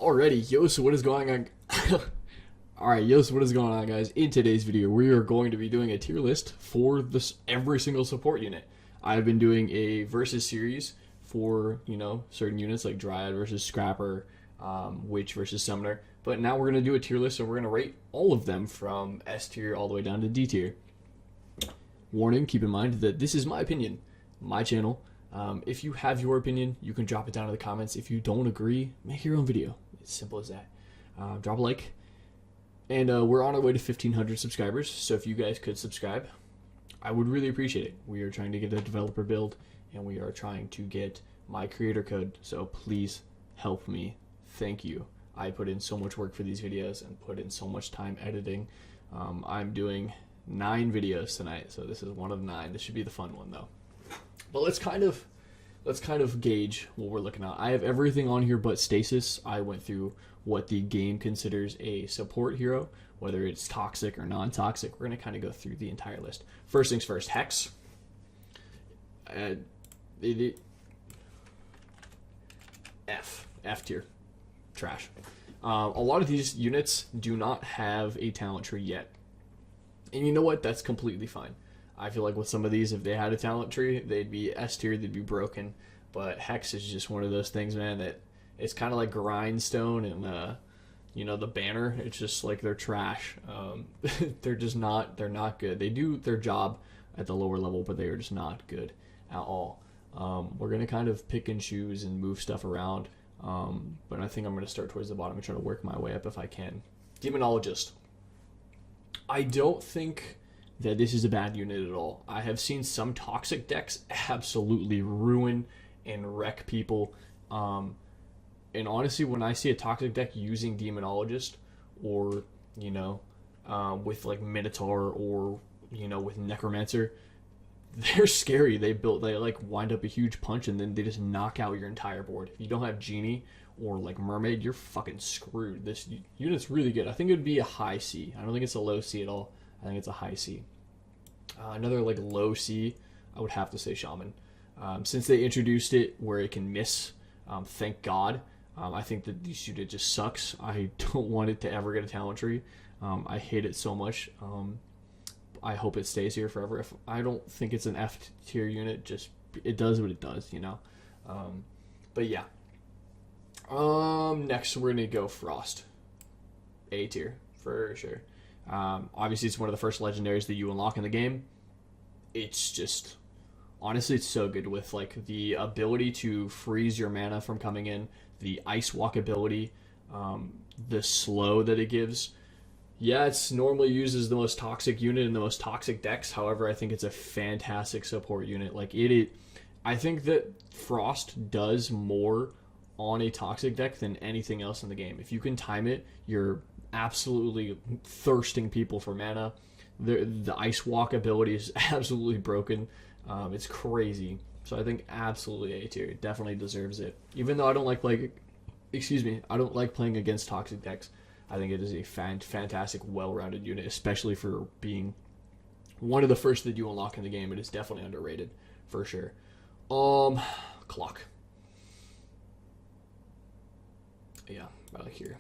Alrighty, yo, so what is going on? Alright, yo, so what is going on, guys? In today's video, we are going to be doing a tier list for this every single support unit. I've been doing a versus series for, certain units like Dryad versus Scrapper, Witch versus Summoner. But now we're going to do a tier list, and we're going to rate all of them from S tier all the way down to D tier. Warning, keep in mind that this is my opinion, my channel. If you have your opinion, you can drop it down in the comments. If you don't agree, make your own video. It's simple as that. Drop a like. And we're on our way to 1,500 subscribers, so if you guys could subscribe, I would really appreciate it. We are trying to get a developer build, and we are trying to get my creator code, so please help me. Thank you. I put in so much work for these videos and put in so much time editing. I'm doing 9 videos tonight, so this is one of 9. This should be the fun one, though. But let's kind of gauge what we're looking at. I have everything on here but Stasis. I went through what the game considers a support hero, whether it's toxic or non-toxic. We're going to kind of go through the entire list. First things first, Hex. F tier. Trash. A lot of these units do not have a talent tree yet. And you know what? That's completely fine. I feel like with some of these, if they had a talent tree, they'd be S tier, they'd be broken. But Hex is just one of those things, man, that it's kind of like Grindstone and, the banner. It's just like they're trash. They're not good. They do their job at the lower level, but they are just not good at all. We're going to kind of pick and choose and move stuff around. But I think I'm going to start towards the bottom and try to work my way up if I can. Demonologist. I don't think that this is a bad unit at all. I have seen some toxic decks absolutely ruin and wreck people. And honestly, when I see a toxic deck using Demonologist or, with like Minotaur or, with Necromancer, they're scary. They like wind up a huge punch and then they just knock out your entire board. If you don't have Genie or like Mermaid, you're fucking screwed. This unit's really good. I think it would be a high C. I don't think it's a low C at all. I think it's a high C. Another like low C, I would have to say Shaman. Since they introduced it where it can miss, thank God. I think that this unit just sucks. I don't want it to ever get a talent tree. I hate it so much. I hope it stays here forever. I don't think it's an F tier unit. Just it does what it does, But yeah. Next we're gonna go Frost. A tier for sure. Obviously, it's one of the first legendaries that you unlock in the game. It's just, honestly, it's so good with like the ability to freeze your mana from coming in, the Ice Walk ability, the slow that it gives. Yeah, it's normally used as the most toxic unit in the most toxic decks. However, I think it's a fantastic support unit. Like I think that Frost does more on a toxic deck than anything else in the game. If you can time it, you're absolutely thirsting people for mana. The Ice Walk ability is absolutely broken. It's crazy. So I think absolutely A tier. It definitely deserves it. Even though I don't like I don't like playing against toxic decks. I think it is a fantastic, well-rounded unit, especially for being one of the first that you unlock in the game. It is definitely underrated, for sure. Clock. Yeah, about here.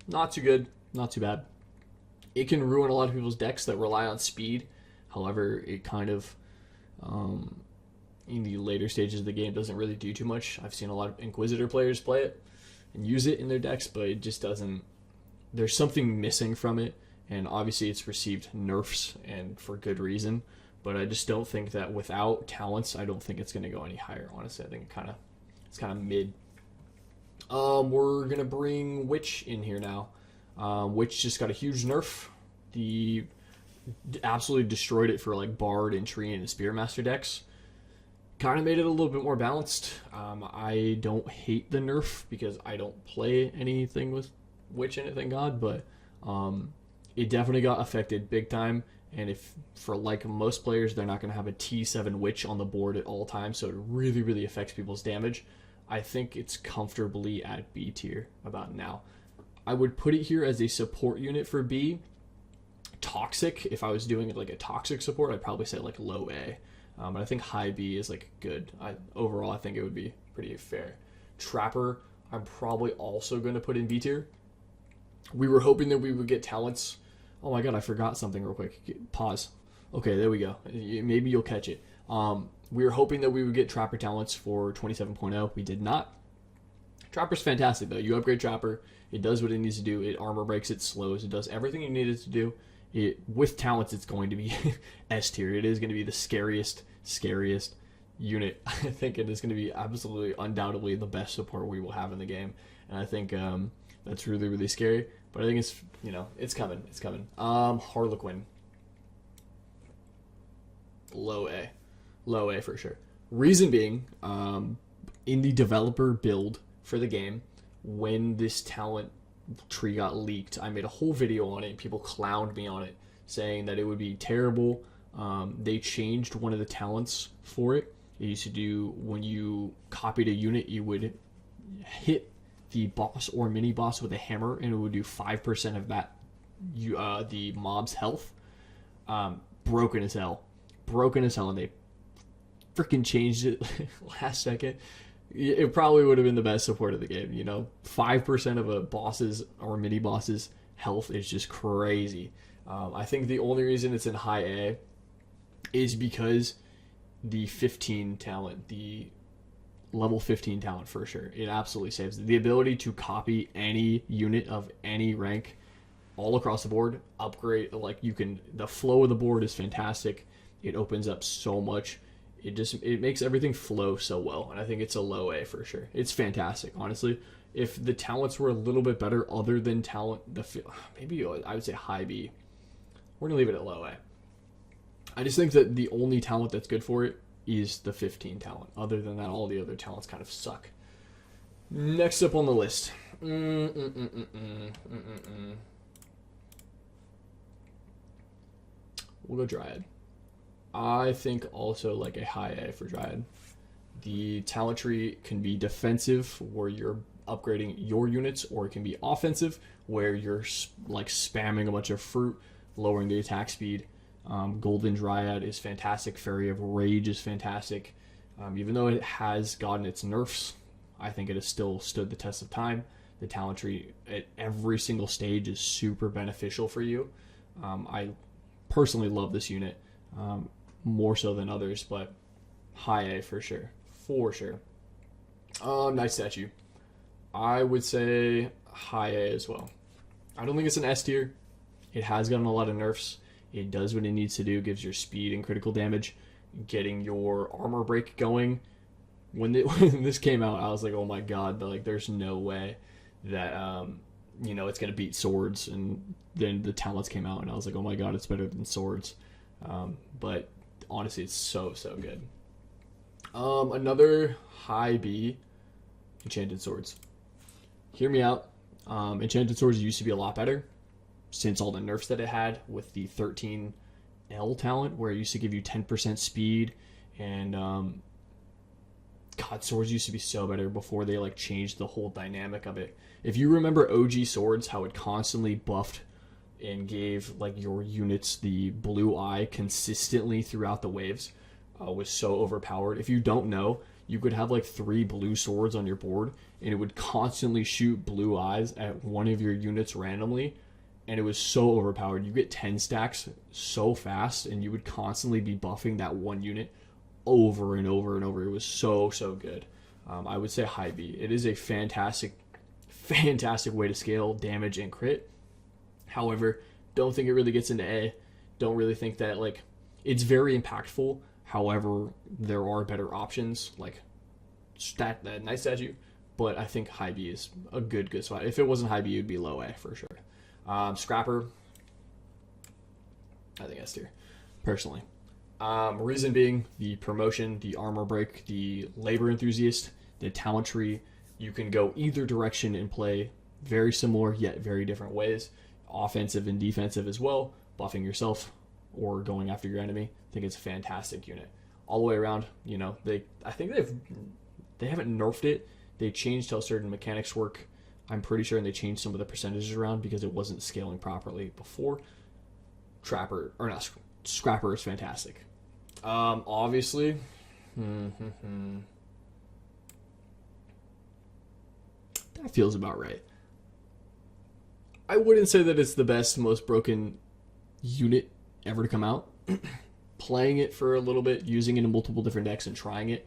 Not too good, not too bad. It can ruin a lot of people's decks that rely on speed. However, it kind of, in the later stages of the game, doesn't really do too much. I've seen a lot of Inquisitor players play it and use it in their decks, but it just doesn't. There's something missing from it, and obviously it's received nerfs, and for good reason. But I just don't think that without talents, I don't think it's going to go any higher. Honestly, I think it's kind of mid. We're gonna bring Witch in here now. Witch just got a huge nerf. Absolutely destroyed it for like Bard and Tree and Spearmaster decks. Kind of made it a little bit more balanced. I don't hate the nerf because I don't play anything with Witch in it, thank God. But it definitely got affected big time. And if for like most players, they're not gonna have a T7 Witch on the board at all times, so it really, really affects people's damage. I think it's comfortably at B tier about now. I would put it here as a support unit for B. Toxic, if I was doing it like a toxic support, I'd probably say like low A. But I think high B is like good. Overall, I think it would be pretty fair. Trapper, I'm probably also going to put in B tier. We were hoping that we would get talents. Oh my god, I forgot something real quick. Pause. Okay, there we go. Maybe you'll catch it. We were hoping that we would get Trapper talents for 27.0. We did not. Trapper's fantastic though. You upgrade Trapper, it does what it needs to do. It armor breaks, it slows, it does everything you need it to do. With talents, it's going to be S tier. It is going to be the scariest unit. I think it is going to be absolutely, undoubtedly the best support we will have in the game, and I think that's really scary. But I think it's it's coming. It's coming. Harlequin. Low A for sure. Reason being, in the developer build for the game, when this talent tree got leaked, I made a whole video on it. People clowned me on it, saying that it would be terrible. They changed one of the talents for it. It used to do, when you copied a unit, you would hit the boss or mini boss with a hammer, and it would do 5% of that the mob's health. Broken as hell, and they freaking changed it last second. It probably would have been the best support of the game. 5% of a boss's or mini boss's health is just crazy. I think the only reason it's in high A is because the 15 talent, the level 15 talent for sure. It absolutely saves it. The ability to copy any unit of any rank all across the board, upgrade, the flow of the board is fantastic. It opens up so much. It makes everything flow so well, and I think it's a low A for sure. It's fantastic, honestly. If the talents were a little bit better, other than talent, maybe I would say high B. We're gonna leave it at low A. I just think that the only talent that's good for it is the 15 talent. Other than that, all the other talents kind of suck. Next up on the list. We'll go Dryad. I think also like a high A for Dryad. The talent tree can be defensive, where you're upgrading your units, or it can be offensive, where you're like spamming a bunch of fruit, lowering the attack speed. Golden Dryad is fantastic. Fairy of Rage is fantastic. Even though it has gotten its nerfs, I think it has still stood the test of time. The talent tree at every single stage is super beneficial for you. I personally love this unit. More so than others, but high A for sure. Nice statue. I would say high A as well. I don't think it's an S tier. It has gotten a lot of nerfs. It does what it needs to do, gives your speed and critical damage, getting your armor break going. When this came out, I was like, oh my god, but there's no way that it's gonna beat swords. And then the talents came out, and I was like, oh my god, it's better than swords. But honestly, it's so good. Another high B, Enchanted Swords. Hear me out. Enchanted Swords used to be a lot better, since all the nerfs that it had with the 13L talent, where it used to give you 10% speed, and God, swords used to be so better before they changed the whole dynamic of it. If you remember OG swords, how it constantly buffed and gave your units the blue eye consistently throughout the waves, was so overpowered. If you don't know, you could have 3 blue swords on your board, and it would constantly shoot blue eyes at one of your units randomly, and it was so overpowered. You get 10 stacks so fast, and you would constantly be buffing that one unit over and over and over. It was so good. I would say high B. It is a fantastic way to scale damage and crit. However, don't think it really gets into A. Don't really think that it's very impactful. However, there are better options that nice statue, but I think high B is a good spot. If it wasn't high B, it would be low A for sure. Scrapper, I think S tier, personally. Reason being the promotion, the armor break, the labor enthusiast, the talent tree. You can go either direction and play very similar yet very different ways, offensive and defensive as well, buffing yourself or going after your enemy. I think it's a fantastic unit all the way around. I think they haven't nerfed it. They changed how certain mechanics work, I'm pretty sure, and they changed some of the percentages around because it wasn't scaling properly before. Scrapper is fantastic. Obviously, That feels about right. I wouldn't say that it's the best, most broken unit ever to come out. Playing it for a little bit, using it in multiple different decks and trying it,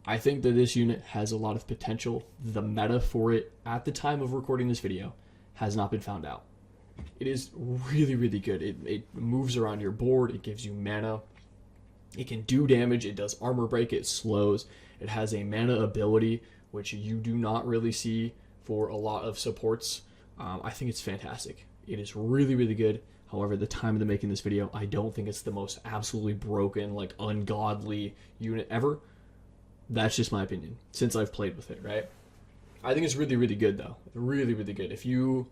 I think that this unit has a lot of potential. The meta for it at the time of recording this video has not been found out. It is really, really good. It moves around your board. It gives you mana. It can do damage. It does armor break. It slows. It has a mana ability, which you do not really see for a lot of supports. I think it's fantastic. It is really, really good. However, the time of the making this video, I don't think it's the most absolutely broken, like ungodly unit ever. That's just my opinion, since I've played with it, right? I think it's really, really good, though. Really, really good. If you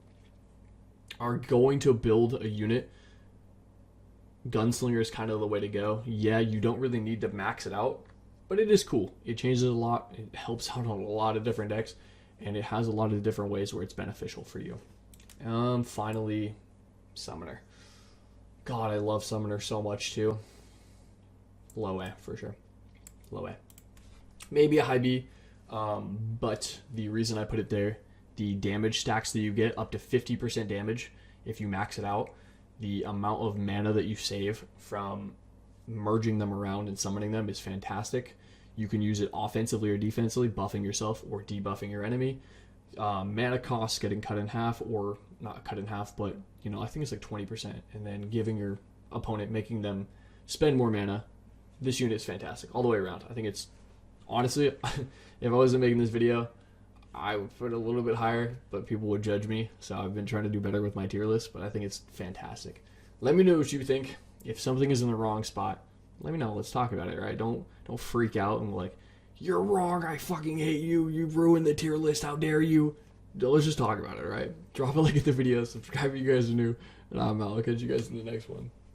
are going to build a unit, Gunslinger is kind of the way to go. Yeah, you don't really need to max it out, but it is cool. It changes a lot. It helps out on a lot of different decks, and it has a lot of different ways where it's beneficial for you. Finally, Summoner. God, I love Summoner so much, too. Low A, for sure. Low A. Maybe a high B, but the reason I put it there, the damage stacks that you get, up to 50% damage if you max it out, the amount of mana that you save from merging them around and summoning them is fantastic. You can use it offensively or defensively, buffing yourself or debuffing your enemy. Mana costs getting cut in half, or not cut in half, but I think it's like 20%, and then giving your opponent, making them spend more mana. This unit is fantastic all the way around. I think it's, honestly, if I wasn't making this video, I would put it a little bit higher, but people would judge me, so I've been trying to do better with my tier list, but I think it's fantastic. Let me know what you think. If something is in the wrong spot, let me know. Let's talk about it, right? Don't freak out and like, you're wrong, I fucking hate you, you ruined the tier list, how dare you. Let's just talk about it, right? Drop a like in the video, subscribe if you guys are new, and I'm out. I'll catch you guys in the next one.